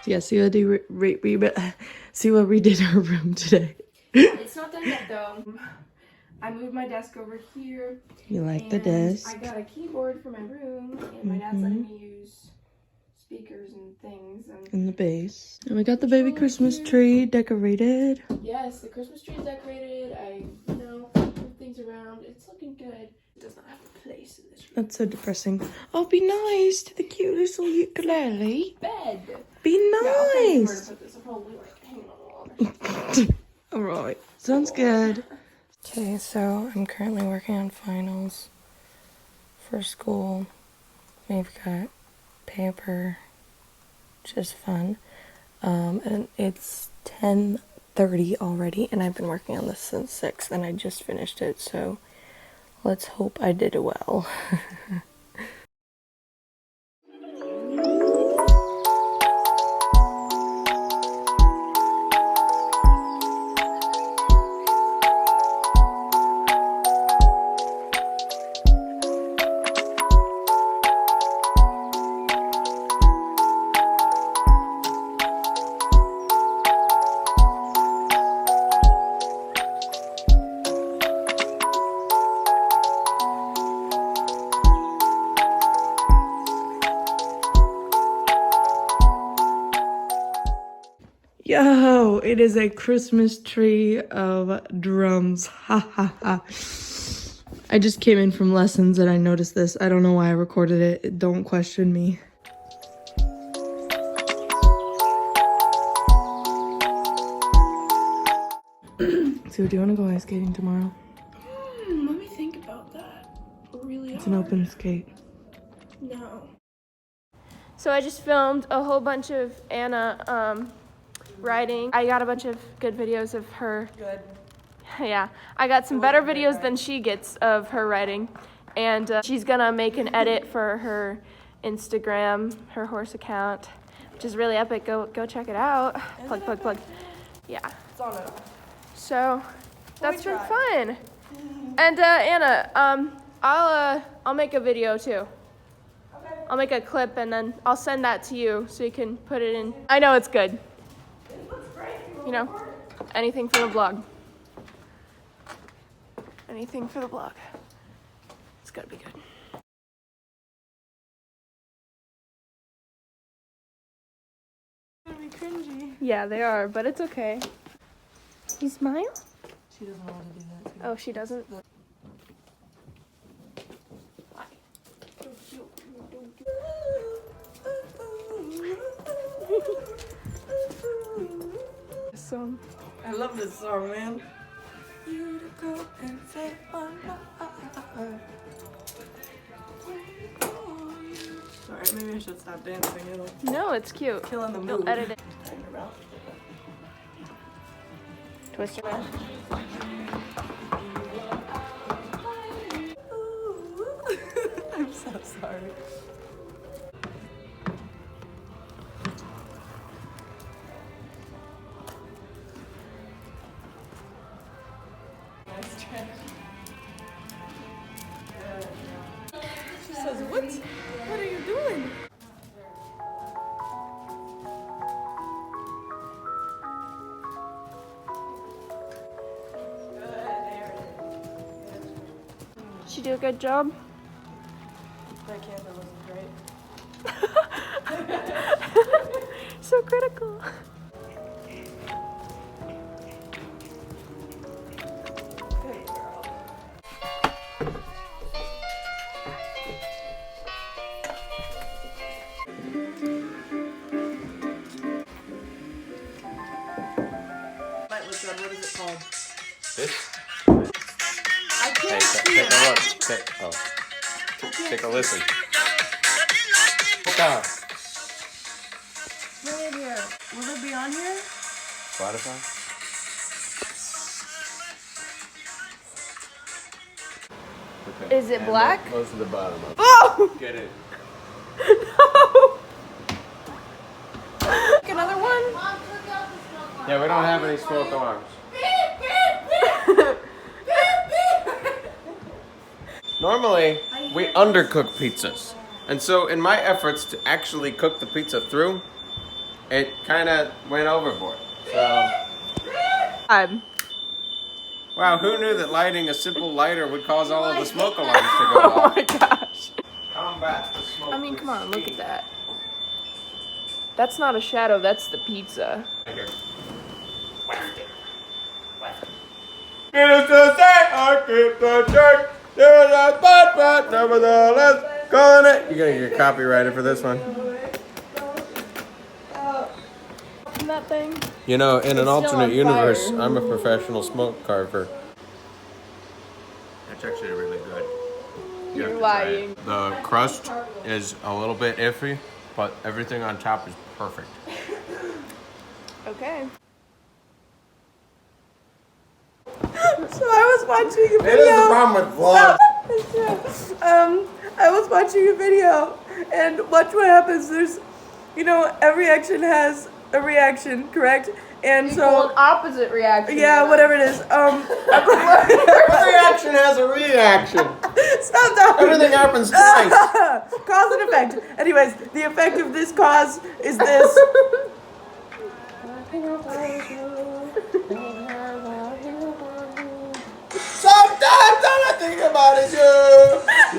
Yeah, see what we did in her room today. It's not done yet though. I moved my desk over here. You like the desk? I got a keyboard for my room, and my dad's letting me use speakers and things. And the base. And we got the baby Christmas tree decorated. Yes, the Christmas tree is decorated. I, move things around. It's looking good. It does not have a place in this room. That's so depressing. Oh, be nice to the cute little ukulele. Bed. Be Yeah, I'll find nice. somewhere to put this. I'll probably hang on the wall. Alright, sounds good. Okay, so I'm currently working on finals for school. We've got paper, which is fun. And it's 10:30 already, and I've been working on this since 6, and I just finished it, so let's hope I did well. Yo, it is a Christmas tree of drums. Ha ha ha. I just came in from lessons and I noticed this. I don't know why I recorded it. Don't question me. So do you want to go ice skating tomorrow? Let me think about that. Really It's an open skate. No. So I just filmed a whole bunch of Anna riding. I got a bunch of good videos of her. Good. Yeah, I got some better videos than she gets of her riding. And she's gonna make an edit for her Instagram, her horse account, which is really epic. Go check it out. Plug, plug, plug. Yeah. It's on it. So that's been fun. And Anna, I'll make a video too. Okay. I'll make a clip and then I'll send that to you so you can put it in. I know it's good. It looks great. You know, anything for the vlog. Anything for the vlog. It's gotta be good. It's gonna be cringy. Yeah, they are, but it's okay. You smile? She doesn't want to do that. Too. Oh, she doesn't? Song. I love this song, man. You to go and say, Alright, maybe I should stop dancing. It'll No, it's cute. kill in the We'll mood. edit it. Tighten her belt. Twist your mouth. I'm so sorry. Nice try. She says, what? What are you doing? She do a good job? That candle wasn't great. So critical. Good girl. Might look good. What is it called? This? I Hey, can't see take it. a look. Take a listen. Look out. Right here. Will it be on here? Spotify? Okay. Is it And black? Most of the bottom up. Oh! Get it. No! Another one? Yeah, we don't have any smoke alarms. Normally, we undercook pizzas. And so in my efforts to actually cook the pizza through, it kind of went overboard. So, wow, who knew that lighting a simple lighter would cause all of the smoke alarms to go off? Oh my gosh. Combat the smoke. I mean, come on, look at that. That's not a shadow, that's the pizza. Needless to say, I keep the check. There's a but nevertheless, calling it. You're gonna get copyrighted for this one. That thing? You know, in an It's still alternate on universe, fire. I'm a professional smoke carver. That's actually really good. You You're have to try lying. it. The crust is a little bit iffy, but everything on top is perfect. Okay. So I was watching a It is the video. problem with vlogs. I was watching a video, and watch what happens. There's, you know, every action has a reaction, correct? And so, opposite reaction. yeah, whatever it is. Every reaction has a reaction. Stop talking. Everything happens twice. Cause and effect. Anyways, the effect of this cause is this. Sometimes all I think about is you.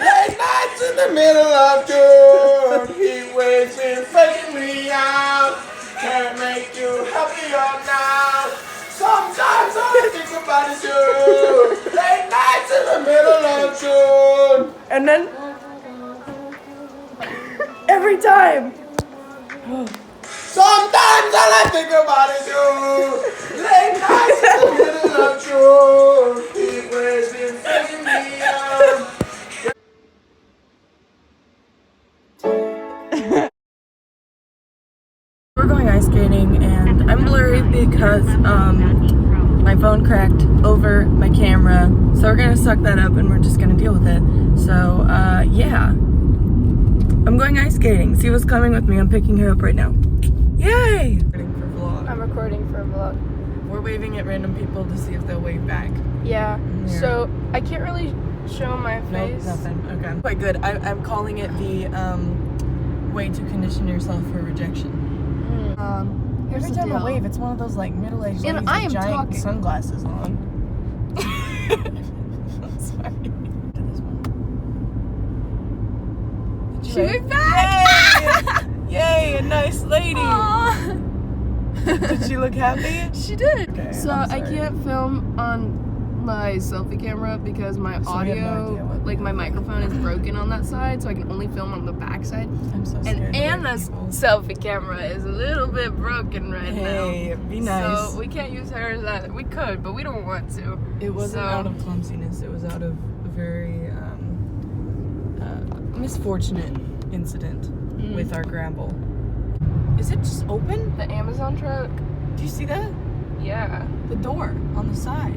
Late nights in the middle of June. Heat waves been freaking me out. Can't make you happier now. Sometimes all I think about is you. Late nights in the middle of June. And then, every time. Sometimes all I think about is you. Late nights in the middle of June. Heat waves been freaking me out. We're going ice skating, and I'm blurry because my phone cracked over my camera. So we're gonna suck that up, and we're just gonna deal with it. So yeah, I'm going ice skating. See what's coming with me. I'm picking her up right now. Yay! I'm recording for a vlog. We're waving at random people to see if they'll wave back. Yeah. Yeah. So I can't really show my Nope, face. nothing. Okay. Quite good. I'm calling it the way to condition yourself for rejection. Here's Every the time I deal. wave, it's one of those like middle-aged And ladies I with am giant talking. sunglasses on. I'm sorry. To this one. Did you wave back? Yay! Yay! A nice lady. Did she look happy? She did. Okay, so I'm I sorry. can't film on my selfie camera because my So we have no audio, idea what- like my microphone is broken on that side, so I can only film on the back side. I'm so scared. And Anna's selfie camera is a little bit broken right Hey, now. be nice. So we can't use hers either. We could, but we don't want to. It wasn't So- out of clumsiness. It was out of a very misfortunate incident with our Gramble. Is it just open? The Amazon truck? Do you see that? Yeah. The door on the side.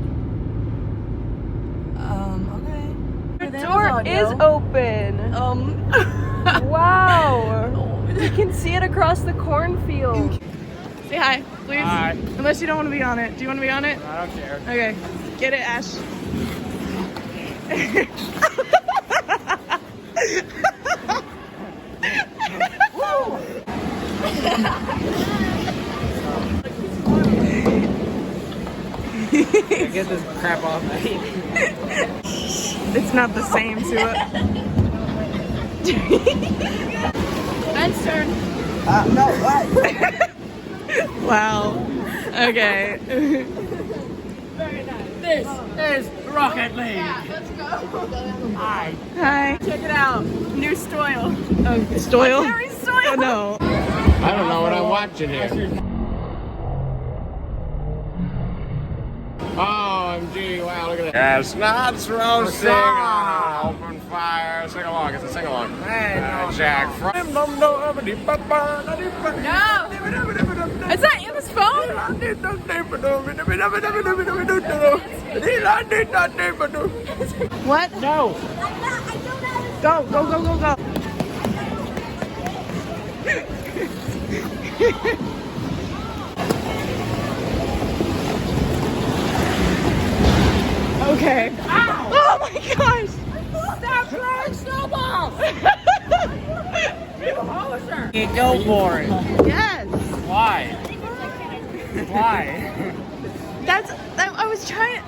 Okay. The door is open. Wow. You can see it across the cornfield. Say hi, please. Hi. Unless you don't want to be on it. Do you want to be on it? I don't care. Okay. Get it, Ash. Get this crap off my feet. It's not the same to it. Ben's turn. Wow. Okay. This is Rocket League. Hi. Hi. Check it out. New Stoyle. Oh, Stoyle? Harry Stoyle. Oh, no. I don't know what I'm watching here. OMG, wow, look at that. Chestnuts roasting on an open fire. Sing along, it's a sing along. Jack Frost. No. Is that Anna's phone? What? No. Go. Okay. Ow. Oh my gosh! Stop throwing snowballs. Go for it. Yes! Why? Why? I was trying.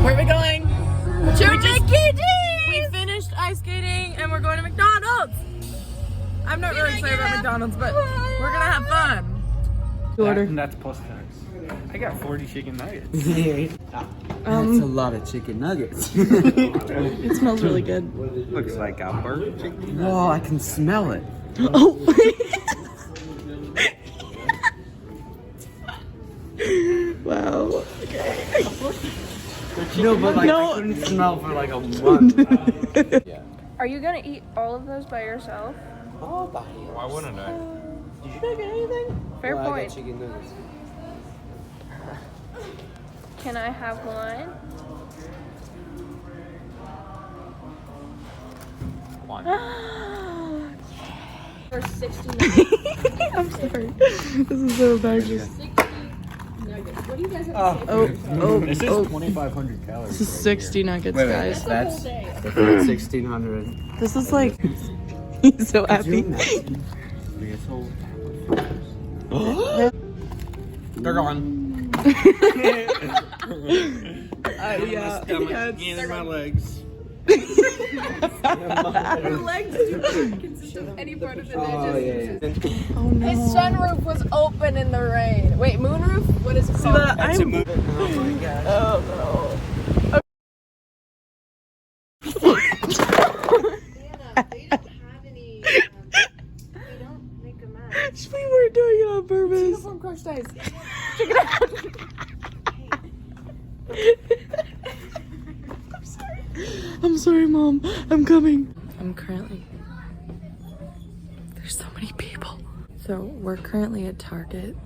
Where are we going? To Mickey D's! We finished ice skating and we're going to McDonald's. I'm not really excited about McDonald's, but we're gonna have fun. That's postcards. I got 40 chicken nuggets. That's a lot of chicken nuggets. It smells really good. Looks like a Burger Chicken. Oh, I can smell it. Oh. Wow. No, but like I couldn't smell for like a month. Are you gonna eat all of those by yourself? Why wouldn't I? Did you not get anything? Fair Well, I point. got chicken nuggets. Can I have one? One. For 60 I'm sorry. This is so obnoxious. nuggets. What do you guys have to say? This is 2,500 calories. This is 60 nuggets, Wait, guys. that's 1,600. This is like. He's so happy. They're gone. Yeah. And my legs. Her legs do not consist of any part of the Oh, yeah, yeah. Oh no. His sunroof was open in the rain. Wait, moonroof? What is it called? That's a movie. Oh my god. Oh no. We weren't doing it on purpose. From crushed ice. I'm sorry, Mom. I'm coming. I'm currently. There's so many people. So we're currently at Target,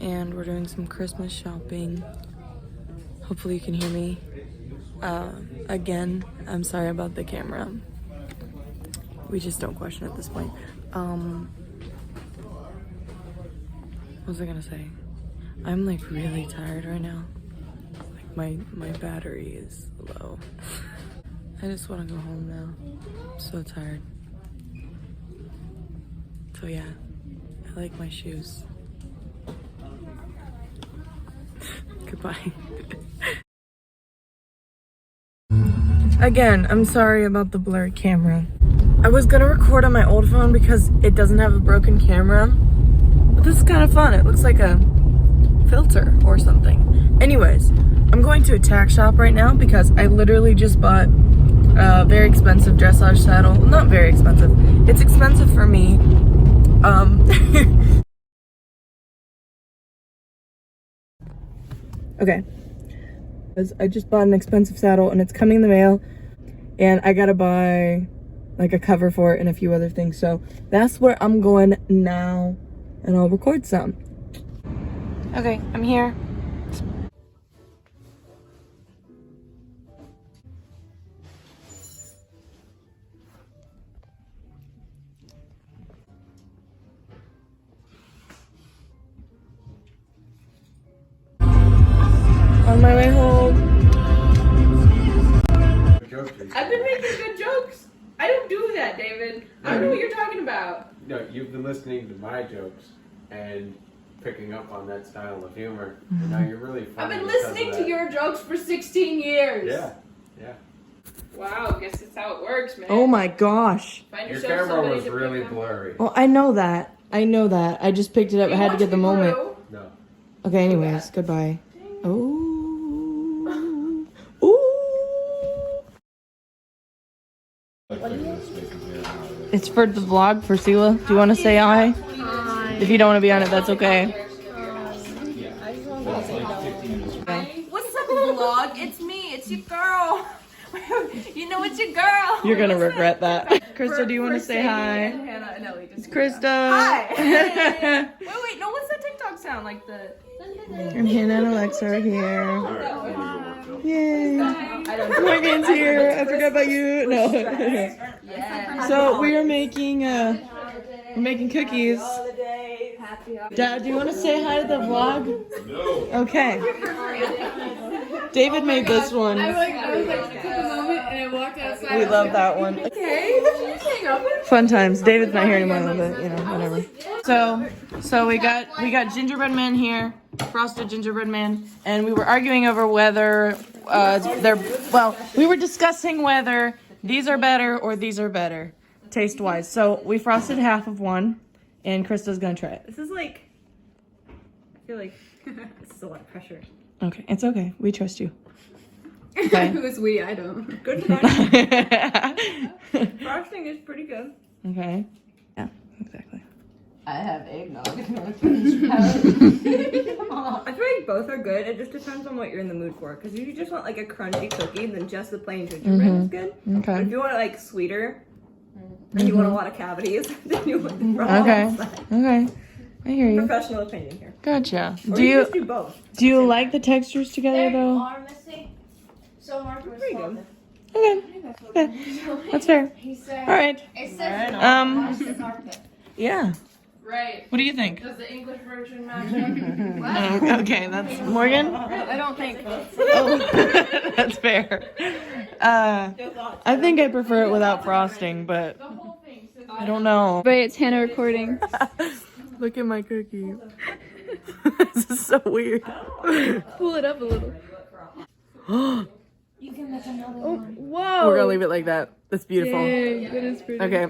and we're doing some Christmas shopping. Hopefully you can hear me. Again, I'm sorry about the camera. We just don't question at this point. What was I gonna say? I'm like really tired right now. Like my battery is low. I just want to go home now. I'm so tired. So yeah, I like my shoes. Goodbye. Again, I'm sorry about the blurred camera. I was gonna record on my old phone because it doesn't have a broken camera. But this is kind of fun. It looks like a filter or something. Anyways, I'm going to a tack shop right now because I literally just bought a very expensive dressage saddle. Well, not very expensive. It's expensive for me. Okay. I just bought an expensive saddle and it's coming in the mail. And I gotta buy like a cover for it and a few other things. So that's where I'm going now. And I'll record some. Okay, I'm here. On my way home. I've been making good jokes. I don't do that, David. I don't know what you're talking about. No, you've been listening to my jokes and picking up on that style of humor. And now you're really I've funny been because of listening to that. your jokes for 16 years. Yeah, yeah. Wow, guess that's how it works, man. Oh my gosh. Find Your yourself camera somebody was to really pick on. blurry. Well, I know that. I know that. I just picked it up. I had to get the moment. No. Okay, anyways, goodbye. Oh. Ooh. It's for the vlog for Sela. Do you want to say hi? Hi. If you don't want to be on it, that's okay. What's up, vlog? It's me. It's your girl. You know it's your girl. You're gonna regret that. Krista, do you want to say hi? Hannah and Ellie. It's Krista. Hi. Wait. No, what's that TikTok sound like? And Hannah and Alexa are here. Yay. Morgan's here. I forgot about you. No. So we are making we're making cookies. Dad, do you want to say hi to the vlog? No. Okay. David made this one. I was like, took a moment and I walked outside. We love that one. Fun times. David's not here anymore, but you know, whatever. So we got gingerbread men here, frosted gingerbread man, and we were arguing over whether we were discussing whether these are better or these are better, taste wise. So we frosted half of one, and Krista's gonna try it. This is like, I feel like this is a lot of pressure. Okay, it's okay. We trust you. Okay. Who's we? I don't. Good frosting. Frosting is pretty good. Okay. Yeah, exactly. I have eggnog. I feel like both are good. It just depends on what you're in the mood for. Because if you just want like a crunchy cookie, then just the plain gingerbread is good. But Okay. if you want it like sweeter, and you want a lot of cavities, then you want the Okay. Okay. I hear you. Professional opinion here. Gotcha. Or Do you you just do both. like the textures together though? So Mark was Pretty good. Okay. Okay. That's fair. All right. Yeah. Right. What do you think? Does the English version match up? Okay, that's Morgan. I don't think. Oh, that's fair. I think I prefer it without frosting, but I don't know. But it's Hannah recording. Look at my cookie. This is so weird. Pull it up a little. Whoa. We're gonna leave it like that. That's beautiful. Dang, that is pretty. Okay.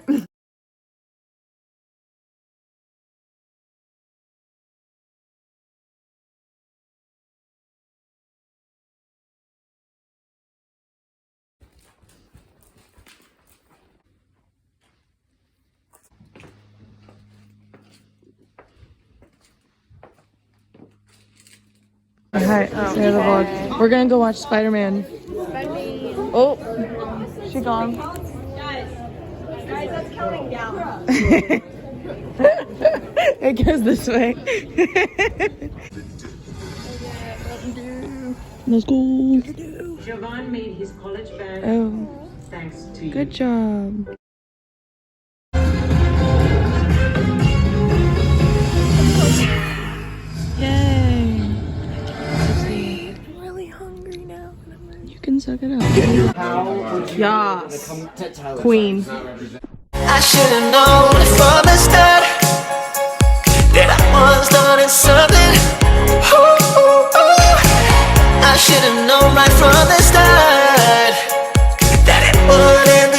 Hi, say the vlog. We're gonna go watch Spider-Man. Oh, she gone. Guys, that's counting down. It goes this way. Let's go. Jovan made his college band Oh, thanks to you. good job. Yay. I'm really hungry now. You can suck it up. Yes. Queen. I should've known it from the start that I was starting something. Ooh, ooh, ooh. I should've known right from the start that it wouldn't